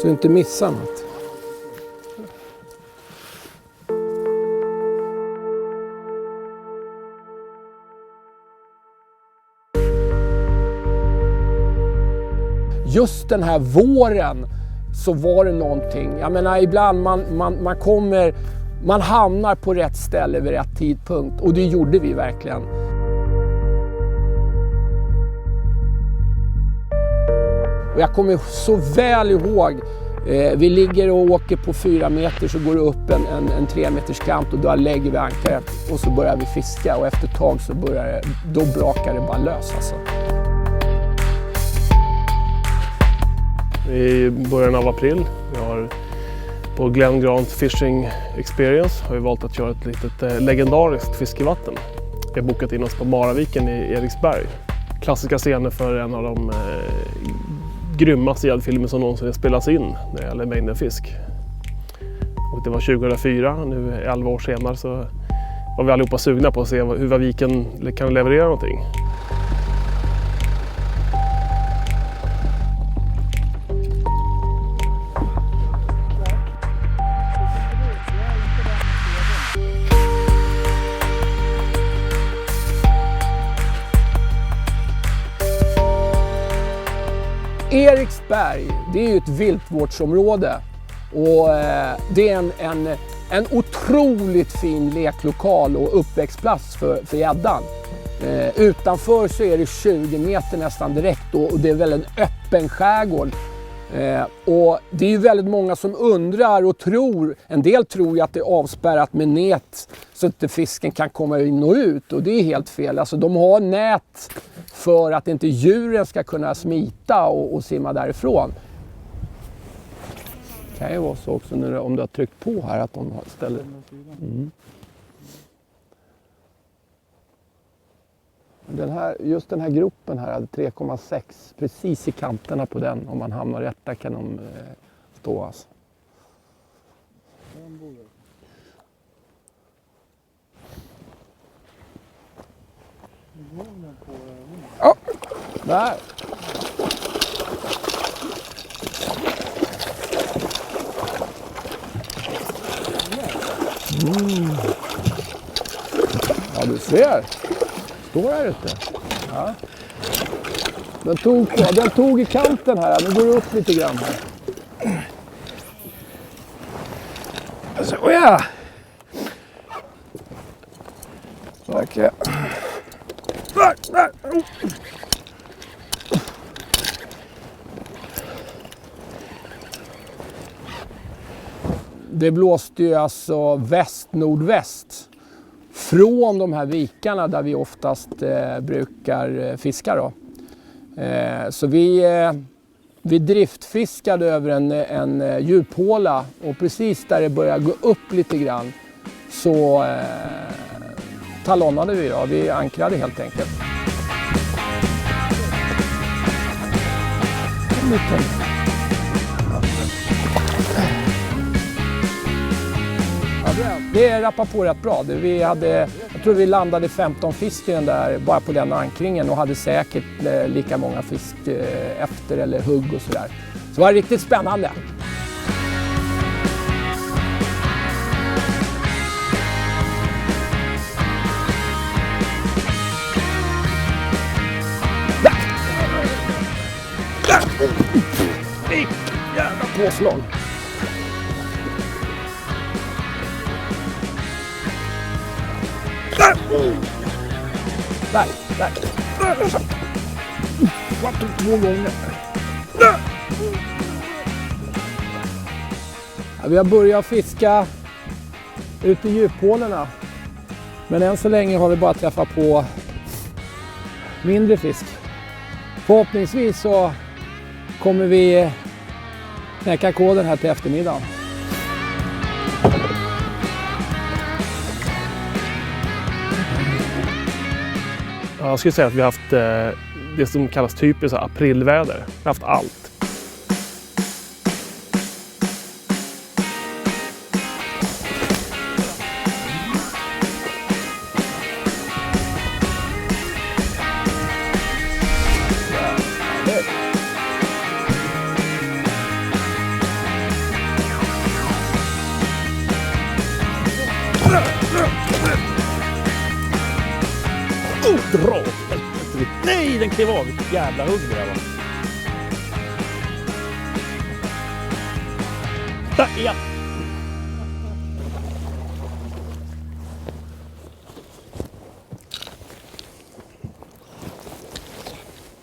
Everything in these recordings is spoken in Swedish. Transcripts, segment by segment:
Så inte missa något. Just den här våren så var det någonting. Jag menar ibland man hamnar på rätt ställe vid rätt tidpunkt. Och det gjorde vi verkligen. Och jag kommer så väl ihåg. Vi ligger och åker på 4 meter, så går det upp en 3 meters kant och då lägger vi ankaret och så börjar vi fiska. Och efter ett tag så då brakar det bara lös alltså. I början av april, vi har på Glen Grant Fishing Experience har vi valt att köra ett litet legendariskt fiskevatten. Vi har bokat in oss på Maraviken i Eriksberg. Klassiska scener för en av de grymmaste gäddfilmer som någonsin spelas in när det gäller mängden fisk. Och det var 2004, nu 11 år senare så var vi allihopa sugna på att se hur viken kan leverera någonting. Eriksberg, det är ju ett viltvårdsområde och det är en otroligt fin leklokal och uppväxtplats för gäddan. Utanför så är det 20 meter nästan direkt och det är väl en öppen skärgård. Och det är ju väldigt många som undrar och tror, en del tror ju att det är avspärrat med nät så att fisken kan komma in och ut, och det är helt fel. Alltså de har nät för att inte djuren ska kunna smita och simma därifrån. Det kan ju vara så också om du har tryckt på här att de ställer... Just den här gruppen här hade 3,6 precis i kanterna på den. Om man hamnar rätt där kan de stå alltså. Ja, där. Ja, du ser. Står här ute. Ja. Den tog i kanten här. Nu går det upp lite grann här. Så ja. Okej. Det blåste ju alltså väst-nordväst från de här vikarna där vi oftast brukar fiska då. Så vi driftfiskade över en djuphåla, och precis där det började gå upp lite grann så talonnade vi då. Vi ankrade helt enkelt. Det rappar på rätt bra. Jag tror vi landade 15 fisk i den där, bara på den ankringen, och hade säkert lika många fisk efter eller hugg och sådär. Så det var riktigt spännande. Jävla påslag. Där. Jag tog 2 gånger. Ja, vi har börjat fiska ute i djuphålorna. Men än så länge har vi bara träffat på mindre fisk. Förhoppningsvis så kommer vi knäcka koden här till eftermiddagen. Jag skulle säga att vi har haft det som kallas typiskt aprilväder. Vi har haft allt. Dra åt helvete. Nej, den klev av. Vilket jävla hugg det där var. Där igen.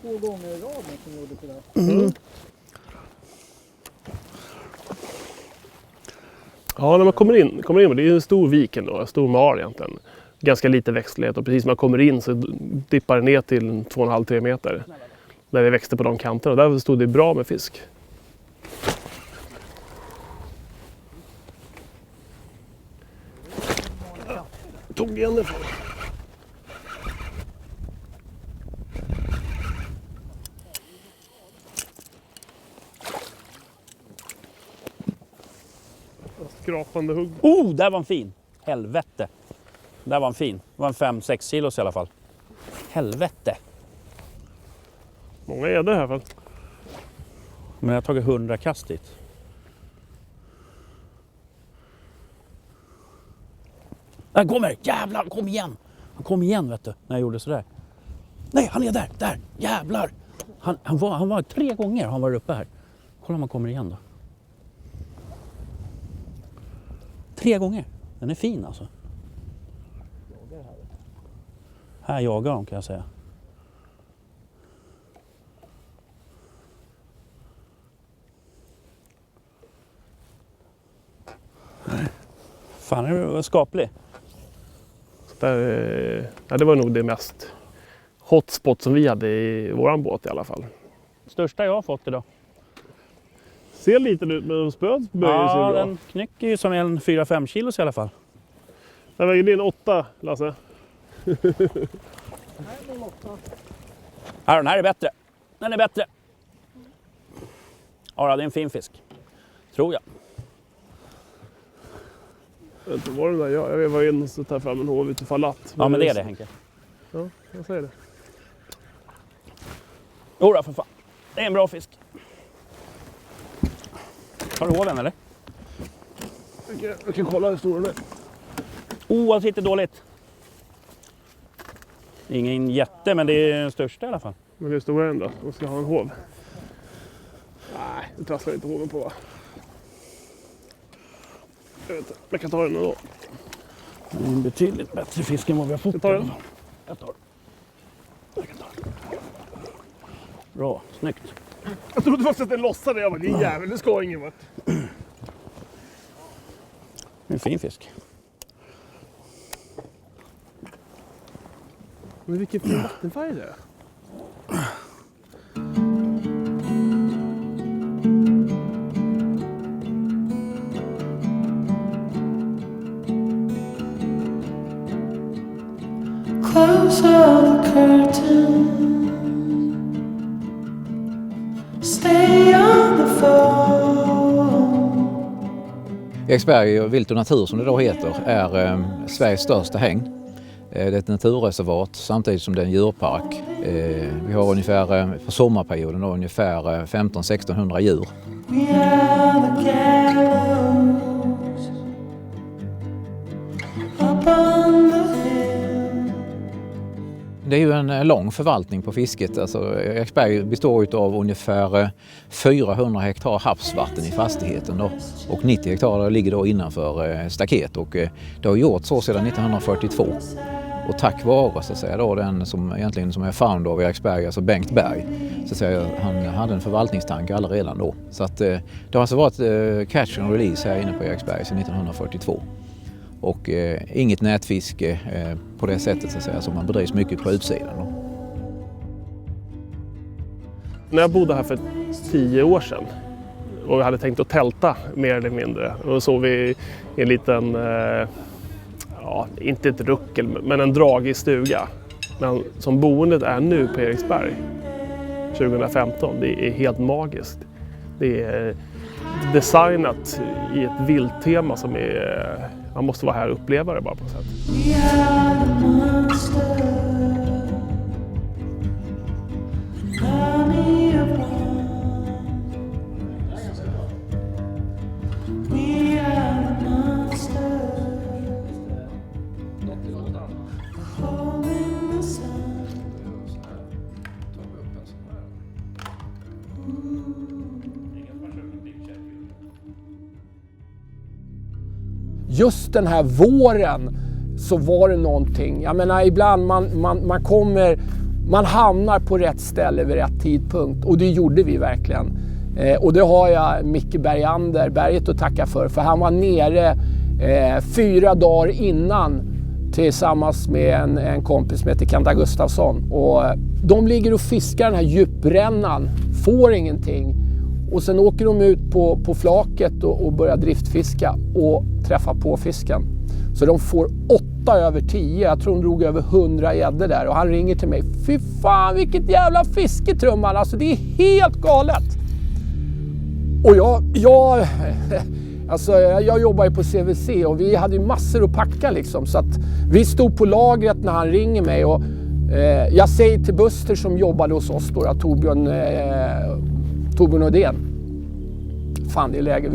Två gånger i rad som gjorde sådär. Ja, när man kommer in, det är en stor vik ändå, en stor mar egentligen. Ganska lite växtlighet och precis när man kommer in så dippar det ner till 2,5-3 meter. Där det växte på de kanterna och där stod det bra med fisk. Jag tog igen det för. Skrapande hugg. Där var en fin. Helvete. Där var en fin. Det var en 5-6 kilos i alla fall. Helvete. Många är det här. Men jag har tagit 100 kast dit. Där kommer! Jävlar, kom igen! Han kom igen, vet du, när jag gjorde sådär. Nej, han är där! Jävlar! Han var 3 gånger han var uppe här. Kolla om han kommer igen då. 3 gånger. Den är fin alltså. Här jagar de, kan jag säga. Fan, är det skaplig. Det var nog det mest hotspot som vi hade i våran båt i alla fall. Största jag har fått idag. Ser lite ut med spöet böjer sig bra. Den knycker ju som en 4-5 kilos i alla fall. Den väger din 8, Lasse. Nej, men 8. Ja, den här är bättre. Den är bättre. Ja, det är en fin fisk. Tror jag. Jag vet inte vad den där gör. Jag var in och så tar fram en hov utifall att. Ja, men det är det, Henke. Ja, jag säger det. Jodå, för fan. Det är en bra fisk. Har du hoven, eller? Jag kan kolla hur stor den är. Han sitter dåligt. Ingen jätte, men det är den största i alla fall. Men hur stor är den då? Man ska ha en hov. Nej, det trasslar inte hoven på, va? Jag vet inte, jag kan ta den då. Det är en betydligt bättre fisk än vad vi har fått. Jag tar den. Jag tar den. Jag kan ta den. Bra, snyggt. Jag trodde faktiskt att den lossade. Jag bara, din jävel, det ska ingen vart. Det är en fin fisk. Men vilken fin vattenfärg det är. Close all the curtains. Stay on the phone. Eriksberg vilt och natur, som det då heter, är Sveriges största hägn. Det är ett naturreservat samtidigt som det är en djurpark. Vi har ungefär, för sommarperioden då, ungefär 1500-1600 djur. We are the gallows up on the hill. Det är ju en lång förvaltning på fisket. Alltså, Eriksberg består av ungefär 400 hektar havsvatten i fastigheten då, och 90 hektar ligger då innanför staket, och det har gjort så sedan 1942. Och tack vare, så att säga, då, den som är founder av Eriksberg, alltså Bengt Berg, så att säga, han hade en förvaltningstanke alla redan då. Så att, det har alltså varit catch and release här inne på Eriksberg sedan 1942. Och inget nätfiske på det sättet, så att säga, som man bedrivs mycket på utsidan då. När jag bodde här för 10 år sedan och vi hade tänkt att tälta mer eller mindre, och så vi i en liten, inte ett ruckel, men en dragig stuga. Men som boendet är nu på Eriksberg 2015, det är helt magiskt. Det är designat i ett vilttema som är, man måste vara här och uppleva det bara på något sätt. We are the monsters. Army of one. We are the monsters. A hole in the sun. just den här våren så var det någonting. Jag menar ibland man hamnar på rätt ställe vid rätt tidpunkt och det gjorde vi verkligen. Och det har jag Micke Berget att tacka för han var nere 4 dagar innan tillsammans med en kompis som heter Kenta Gustafsson. Och de ligger och fiskar den här djuprännan, får ingenting. Och sen åker de ut på flaket och börjar driftfiska och träffar på fisken. Så de får 8 över 10, jag tror de drog över 100 gäddor där. Och han ringer till mig, fy fan vilket jävla fisketrumman, alltså det är helt galet. Och jag jobbar ju på CVC och vi hade ju massor att packa liksom. Så att vi stod på lagret när han ringer mig och jag säger till Buster som jobbade hos oss då, Torbjörn Odén. Fan det är läge,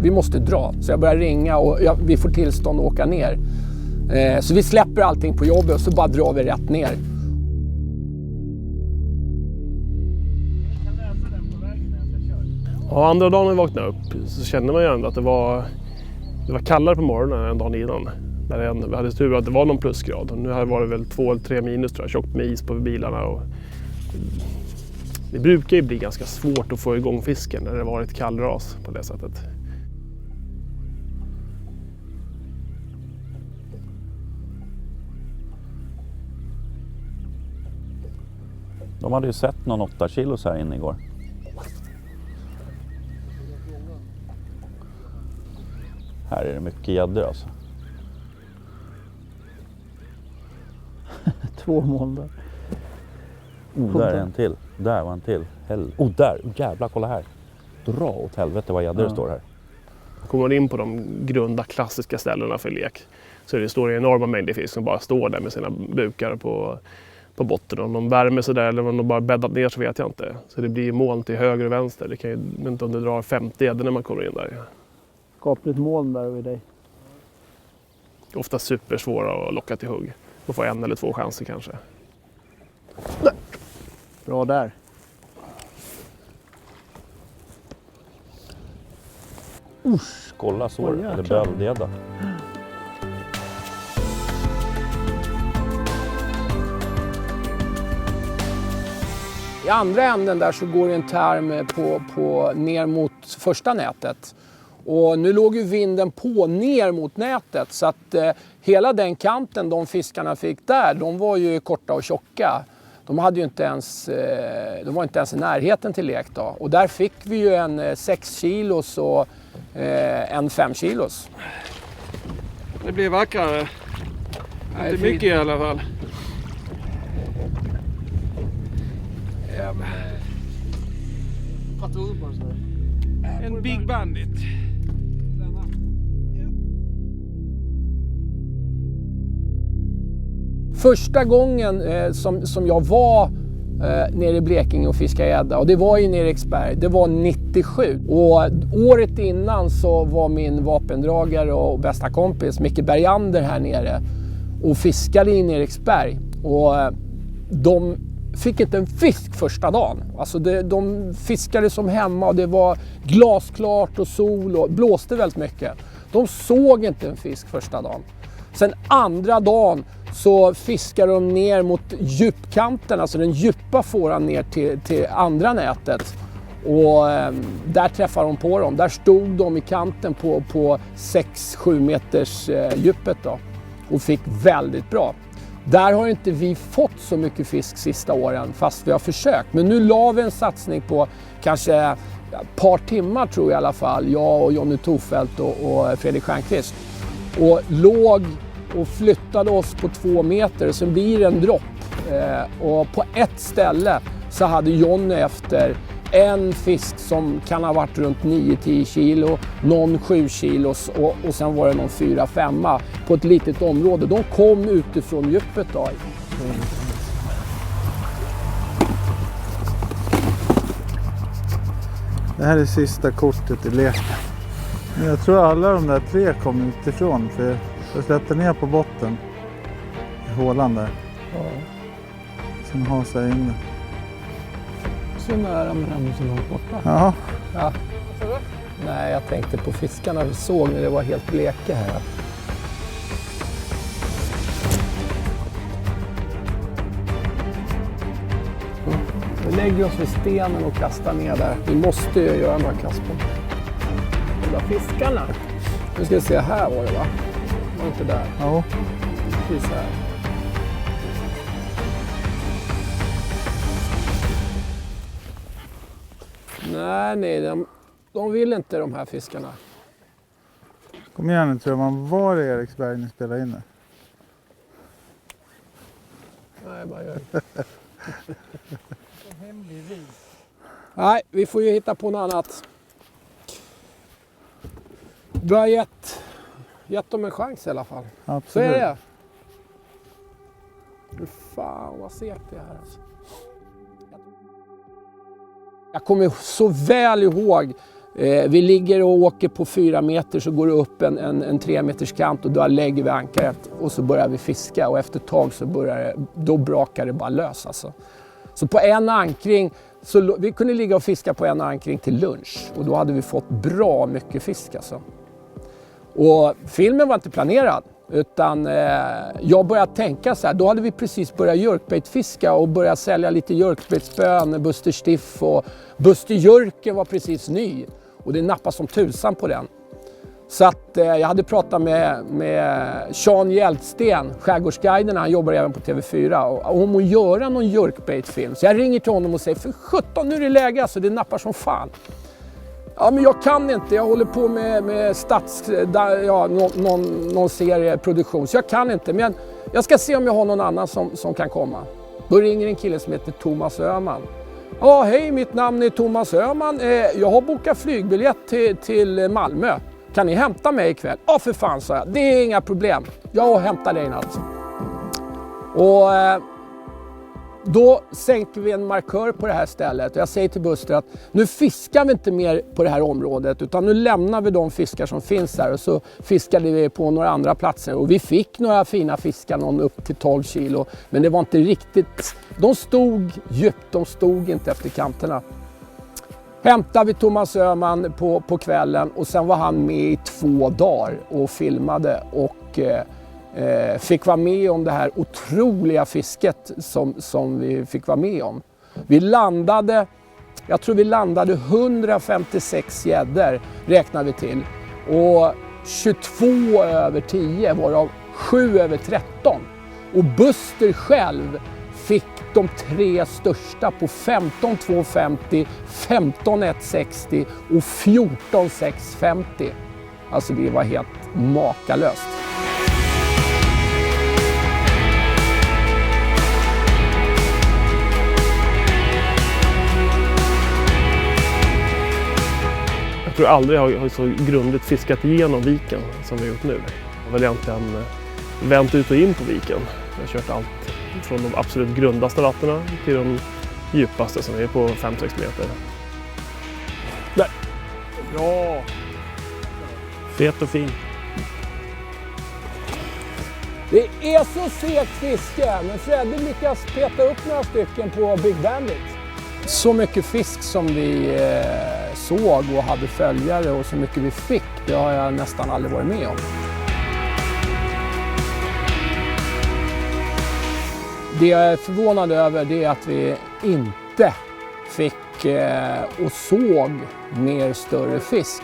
vi måste dra. Så jag börjar ringa och vi får tillstånd att åka ner. Så vi släpper allting på jobbet och så bara drar vi rätt ner. Ja, andra dagen vi vaknade upp så kände man ju ändå att det var kallare på morgonen än dagen innan. Där vi hade tur att det var någon plusgrad. Och nu har det varit väl 2 eller 3 minus tror jag, tjockt med is på bilarna. Och det brukar ju bli ganska svårt att få igång fisken när det varit kallras på det sättet. De hade ju sett någon 8 kilo här inne igår. Här är det mycket gäddor alltså. 2 moln där. Där är en till. Där var en till. Där. Jävlar, kolla här. Dra åt helvete vad gäddor det står här. Kommer man in på de grunda klassiska ställena för lek så det står enorma mängder fisk som bara står där med sina bukar på botten. Om de värmer sig där eller om de bara bäddat ner så vet jag inte. Så det blir moln till höger och vänster. Det kan ju inte om det drar 50 gäddor när man kommer in där. Skapligt moln där vid dig. Ofta supersvåra att locka till hugg. Man får 1 eller 2 chanser kanske. Bra där. Usch, kolla så. Oj, Eller jäklar. böldgädda. I andra änden där så går det en term på ner mot första nätet. Och nu låg ju vinden på ner mot nätet så att hela den kanten de fiskarna fick där, de var ju korta och tjocka. De hade ju inte ens, de var inte ens i närheten till lek då. Och där fick vi ju en 6 kilos och en 5 kilos. Det blir vackrare. Inte mycket i alla fall. En Big Bandit. Första gången som jag var nere i Blekinge och fiskade gädda, och det var i Eriksberg, det var 97. Och året innan så var min vapendragare och bästa kompis Micke Bergander här nere och fiskade i Eriksberg. Och de fick inte en fisk första dagen. Alltså de fiskade som hemma och det var glasklart och sol och blåste väldigt mycket. De såg inte en fisk första dagen. Sen andra dagen så fiskade de ner mot djupkanten, alltså den djupa fåran ner till andra nätet. Och där träffade de på dem. Där stod de i kanten på 6-7 meters djupet då, och fick väldigt bra. Där har inte vi fått så mycket fisk sista åren fast vi har försökt. Men nu la vi en satsning på kanske ett par timmar tror jag i alla fall. Jag och Jonny Tofelt och Fredrik Stjernqvist. Och låg och flyttade oss på 2 meter och sen blir det en dropp. Och på ett ställe så hade Jonny efter en fisk som kan ha varit runt 9-10 kilo, någon 7 kilos och sen var det någon 4-5 på ett litet område. De kom utifrån djupet då. Det här är sista kortet i leken. Men jag tror alla de där 3 kom utifrån för jag släppte ner på botten i hålan där. Ja. Sen hasar jag in det. Så nära men ändå så långt borta. Ja. Ja. Nej, jag tänkte på fiskarna. Vi såg när det var helt bleka här. Vi lägger oss vid stenen och kastar ner där. Vi måste ju göra några kast på de där fiskarna. Nu ska vi se, här var det va? Var inte där? Ja. Precis här. Nej, de vill inte de här fiskarna. Kom igen nu, tror man var i Eriksberg ni spelade in det? Nej, bara gör det. Nej, vi får ju hitta på något annat. Du har gett dem en chans i alla fall. Så Absolut. är det. Hur fan vad segt det är här alltså. Jag kommer så väl ihåg. Vi ligger och åker på 4 meter, så går det upp en 3 meters kant och då lägger vi ankaret och så börjar vi fiska, och efter ett tag så då brakar det bara lös alltså. Så på en ankring, så vi kunde ligga och fiska på en ankring till lunch, och då hade vi fått bra mycket fisk alltså. Och filmen var inte planerad, utan jag började tänka så här, då hade vi precis börjat jerkbaitfiska och börjat sälja lite jerkbaitspön, Buster Stiff, och Buster Jörken var precis ny och det nappade som tusan på den. Så att jag hade pratat med Sean Hjältsten, Skärgårdsguiden, han jobbar även på TV4, och om att göra någon jerkbaitfilm. Så jag ringer till honom och säger, för 17 nu är det läge alltså, det nappar som fan. Ja, men jag kan inte. Jag håller på med någon serieproduktion. Så jag kan inte. Men jag ska se om jag har någon annan som kan komma. Då ringer en kille som heter Thomas Öhman. Ja, hej, mitt namn är Thomas Öhman. Jag har bokat flygbiljett till Malmö. Kan ni hämta mig ikväll? Ja, för fan, sa jag. Det är inga problem. Jag hämtar dig alltså. Och då sänker vi en markör på det här stället. Och jag säger till Buster att nu fiskar vi inte mer på det här området, utan nu lämnar vi de fiskar som finns här och så fiskade vi på några andra platser. Och vi fick några fina fiskar, någon upp till 12 kilo. Men det var inte riktigt, de stod djupt, de stod inte efter kanterna. Hämtade vi Thomas Öhman på kvällen och sen var han med i 2 dagar och filmade och fick vara med om det här otroliga fisket som vi fick vara med om. Jag tror vi landade 156 gäddor räknade vi till, och 22 över 10 varav 7 över 13. Och Buster själv fick de 3 största på 15 250, 15 160 och 14 650. Alltså det var helt makalöst. Jag tror aldrig jag har så grundligt fiskat igenom viken som vi har gjort nu. Jag har väl egentligen vänt ut och in på viken. Jag har kört allt från de absolut grundaste vattnen till de djupaste som är på 5-6 meter. Där! Bra! Fet och fin. Det är så segt fiske, men Freddy lyckas peta upp några stycken på Big Bandit. Så mycket fisk som vi såg och hade följare och så mycket vi fick, det har jag nästan aldrig varit med om. Det jag är förvånad över det är att vi inte fick och såg mer större fisk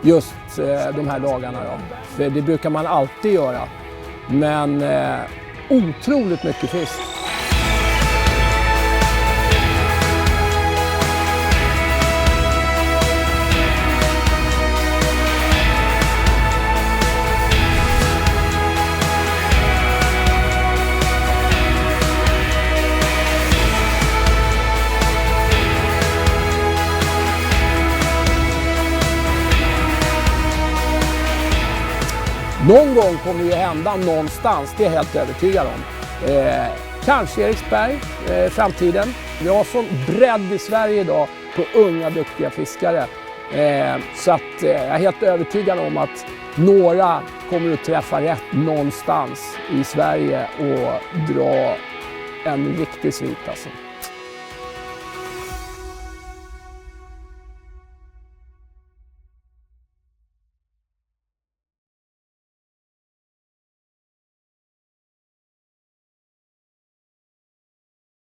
just de här dagarna. Då. För det brukar man alltid göra. Men otroligt mycket fisk. Någon gång kommer det ju hända någonstans, det är jag helt övertygad om. Kanske Eriksberg, framtiden. Vi har sån bredd i Sverige idag på unga duktiga fiskare. Så att jag är helt övertygad om att några kommer att träffa rätt någonstans i Sverige och dra en riktig svit alltså.